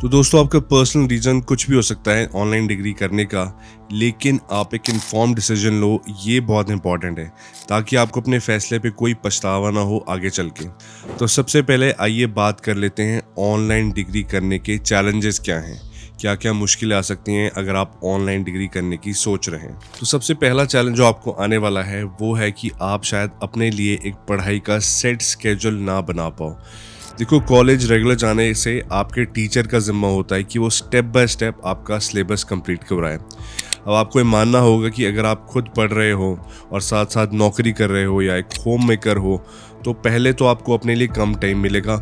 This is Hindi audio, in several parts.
तो दोस्तों आपका पर्सनल रीज़न कुछ भी हो सकता है ऑनलाइन डिग्री करने का, लेकिन आप एक इन्फॉर्म्ड डिसीजन लो, ये बहुत इंपॉर्टेंट है ताकि आपको अपने फैसले पे कोई पछतावा ना हो आगे चल के। तो सबसे पहले आइए बात कर लेते हैं ऑनलाइन डिग्री करने के चैलेंजेस क्या हैं, क्या क्या मुश्किलें आ सकती हैं अगर आप ऑनलाइन डिग्री करने की सोच रहे हैं। तो सबसे पहला चैलेंज जो आपको आने वाला है वो है कि आप शायद अपने लिए एक पढ़ाई का सेट स्केड्यूल ना बना पाओ। देखो, कॉलेज रेगुलर जाने से आपके टीचर का जिम्मा होता है कि वो स्टेप बाय स्टेप आपका सिलेबस कंप्लीट करवाए। अब आपको ये मानना होगा कि अगर आप खुद पढ़ रहे हो और साथ साथ नौकरी कर रहे हो या एक होम मेकर हो, तो पहले तो आपको अपने लिए कम टाइम मिलेगा,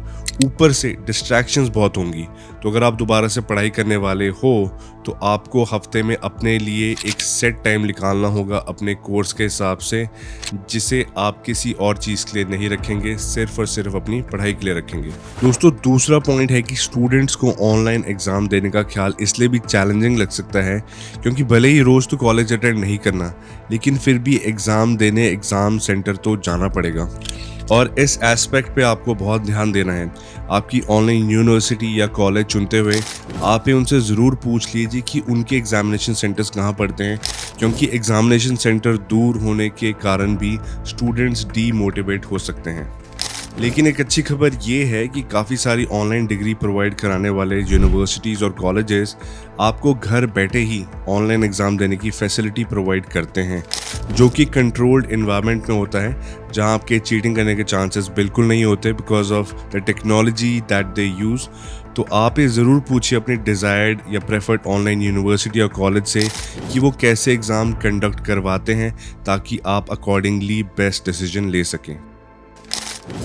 ऊपर से डिस्ट्रैक्शंस बहुत होंगी। तो अगर आप दोबारा से पढ़ाई करने वाले हो तो आपको हफ्ते में अपने लिए एक सेट टाइम निकालना होगा अपने कोर्स के हिसाब से, जिसे आप किसी और चीज़ के लिए नहीं रखेंगे, सिर्फ और सिर्फ अपनी पढ़ाई के लिए रखेंगे। दोस्तों, दूसरा पॉइंट है कि स्टूडेंट्स को ऑनलाइन एग्ज़ाम देने का ख्याल इसलिए भी चैलेंजिंग लग सकता है क्योंकि भले ही रोज़ तो कॉलेज अटेंड नहीं करना, लेकिन फिर भी एग्ज़ाम देने एग्ज़ाम सेंटर तो जाना पड़ेगा। और इस एस्पेक्ट पे आपको बहुत ध्यान देना है। आपकी ऑनलाइन यूनिवर्सिटी या कॉलेज चुनते हुए आप उनसे ज़रूर पूछ लीजिए कि उनके एग्जामिनेशन सेंटर्स कहाँ पड़ते हैं, क्योंकि एग्जामिनेशन सेंटर दूर होने के कारण भी स्टूडेंट्स डीमोटिवेट हो सकते हैं। लेकिन एक अच्छी खबर ये है कि काफ़ी सारी ऑनलाइन डिग्री प्रोवाइड कराने वाले यूनिवर्सिटीज़ और कॉलेजेस आपको घर बैठे ही ऑनलाइन एग्ज़ाम देने की फैसिलिटी प्रोवाइड करते हैं, जो कि कंट्रोल्ड इन्वायरमेंट में होता है, जहां आपके चीटिंग करने के चांसेस बिल्कुल नहीं होते because of the technology that they use. तो आप ये ज़रूर पूछिए अपनी डिज़ायर्ड या प्रेफर्ड ऑनलाइन यूनिवर्सिटी या कॉलेज से कि वो कैसे एग्ज़ाम कंडक्ट करवाते हैं, ताकि आप अकॉर्डिंगली बेस्ट डिसीजन ले सकें।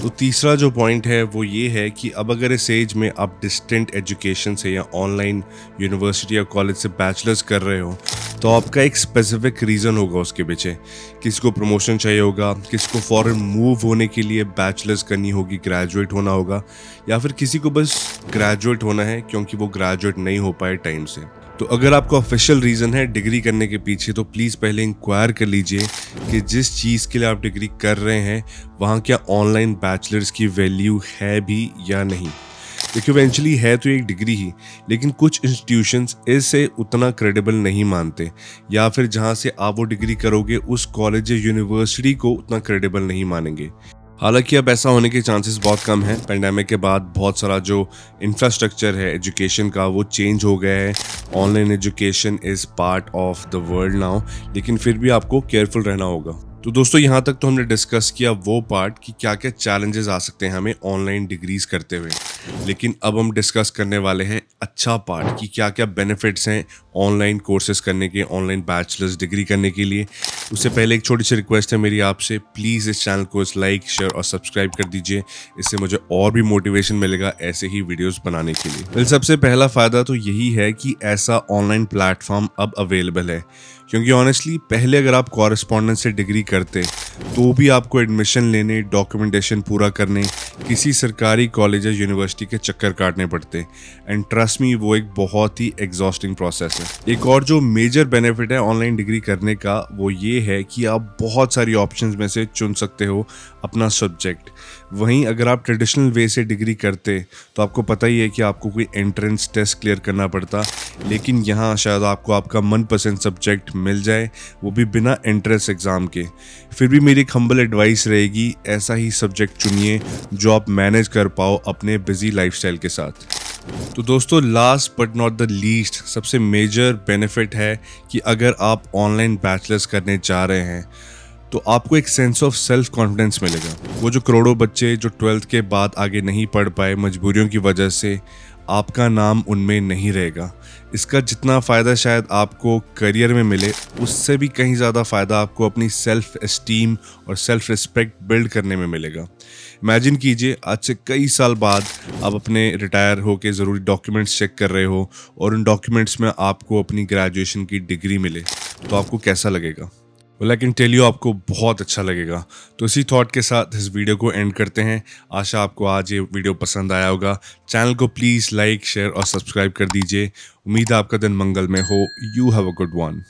तो तीसरा जो पॉइंट है वो ये है कि अब अगर इस एज में आप डिस्टेंट एजुकेशन से या ऑनलाइन यूनिवर्सिटी या कॉलेज से बैचलर्स कर रहे हो, तो आपका एक स्पेसिफिक रीज़न होगा उसके पीछे। किसी को प्रमोशन चाहिए होगा, किसी को फॉरेन मूव होने के लिए बैचलर्स करनी होगी, ग्रेजुएट होना होगा, या फिर किसी को बस ग्रेजुएट होना है क्योंकि वो ग्रेजुएट नहीं हो पाए टाइम से। तो अगर आपका ऑफिशियल रीज़न है डिग्री करने के पीछे, तो प्लीज़ पहले इंक्वायर कर लीजिए कि जिस चीज़ के लिए आप डिग्री कर रहे हैं वहाँ क्या ऑनलाइन बैचलर्स की वैल्यू है भी या नहीं। देखिए, इवेंचुअली है तो एक डिग्री ही, लेकिन कुछ इंस्टीट्यूशंस इसे उतना क्रेडिबल नहीं मानते, या फिर जहाँ से आप वो डिग्री करोगे उस कॉलेज या यूनिवर्सिटी को उतना क्रेडिबल नहीं मानेंगे। हालांकि अब ऐसा होने के चांसेस बहुत कम हैं। पेंडेमिक के बाद बहुत सारा जो इंफ्रास्ट्रक्चर है एजुकेशन का वो चेंज हो गया है। Online education is part of the world now, लेकिन फिर भी आपको केयरफुल रहना होगा। तो दोस्तों, यहाँ तक तो हमने डिस्कस किया वो पार्ट कि क्या क्या चैलेंजेस आ सकते हैं हमें ऑनलाइन डिग्रीज करते हुए, लेकिन अब हम डिस्कस करने वाले हैं अच्छा पार्ट कि क्या क्या बेनिफिट्स हैं ऑनलाइन कोर्सेज करने के, ऑनलाइन बैचलर्स डिग्री करने के लिए। उससे पहले एक छोटी सी रिक्वेस्ट है मेरी आपसे, प्लीज़ इस चैनल को लाइक, शेयर और सब्सक्राइब कर दीजिए। इससे मुझे और भी मोटिवेशन मिलेगा ऐसे ही वीडियोस बनाने के लिए। सबसे पहला फ़ायदा तो यही है कि ऐसा ऑनलाइन प्लेटफॉर्म अब अवेलेबल है, क्योंकि ऑनेस्टली पहले अगर आप कॉरेस्पॉन्डेंस से डिग्री करते तो भी आपको एडमिशन लेने, डॉक्यूमेंटेशन पूरा करने, किसी सरकारी कॉलेज या यूनिवर्सिटी के चक्कर काटने पड़ते। एंड ट्रस्ट मी, वो एक बहुत ही एग्जॉस्टिंग प्रोसेस है। एक और जो मेजर बेनिफिट है ऑनलाइन डिग्री करने का वो ये है कि आप बहुत सारी ऑप्शंस में से चुन सकते हो अपना सब्जेक्ट। वहीं अगर आप ट्रेडिशनल वे से डिग्री करते तो आपको पता ही है कि आपको कोई एंट्रेंस टेस्ट क्लियर करना पड़ता, लेकिन यहाँ शायद आपको आपका मनपसंद सब्जेक्ट मिल जाए, वो भी बिना एंट्रेंस एग्ज़ाम के। फिर भी मेरी एक हम्बल एडवाइस रहेगी, ऐसा ही सब्जेक्ट चुनिए जो आप मैनेज कर पाओ अपने बिजी लाइफस्टाइल के साथ। तो दोस्तों, last but not the least सबसे मेजर बेनिफिट है कि अगर आप ऑनलाइन बैचलर्स करने जा रहे हैं तो आपको एक सेंस ऑफ सेल्फ कॉन्फिडेंस मिलेगा। वो जो करोड़ों बच्चे जो 12th के बाद आगे नहीं पढ़ पाए मजबूरियों की वजह से, आपका नाम उनमें नहीं रहेगा। इसका जितना फ़ायदा शायद आपको करियर में मिले, उससे भी कहीं ज़्यादा फ़ायदा आपको अपनी सेल्फ एस्टीम और सेल्फ रिस्पेक्ट बिल्ड करने में मिलेगा। इमेजिन कीजिए, आज से कई साल बाद आप अपने रिटायर होकर ज़रूरी डॉक्यूमेंट्स चेक कर रहे हो और उन डॉक्यूमेंट्स में आपको अपनी ग्रेजुएशन की डिग्री मिले, तो आपको कैसा लगेगा? आई कैन टेल यू, आपको बहुत अच्छा लगेगा। तो इसी थॉट के साथ इस वीडियो को एंड करते हैं। आशा आपको आज ये वीडियो पसंद आया होगा। चैनल को प्लीज़ लाइक, शेयर और सब्सक्राइब कर दीजिए। उम्मीद है आपका दिन मंगलमय हो। You have a good one.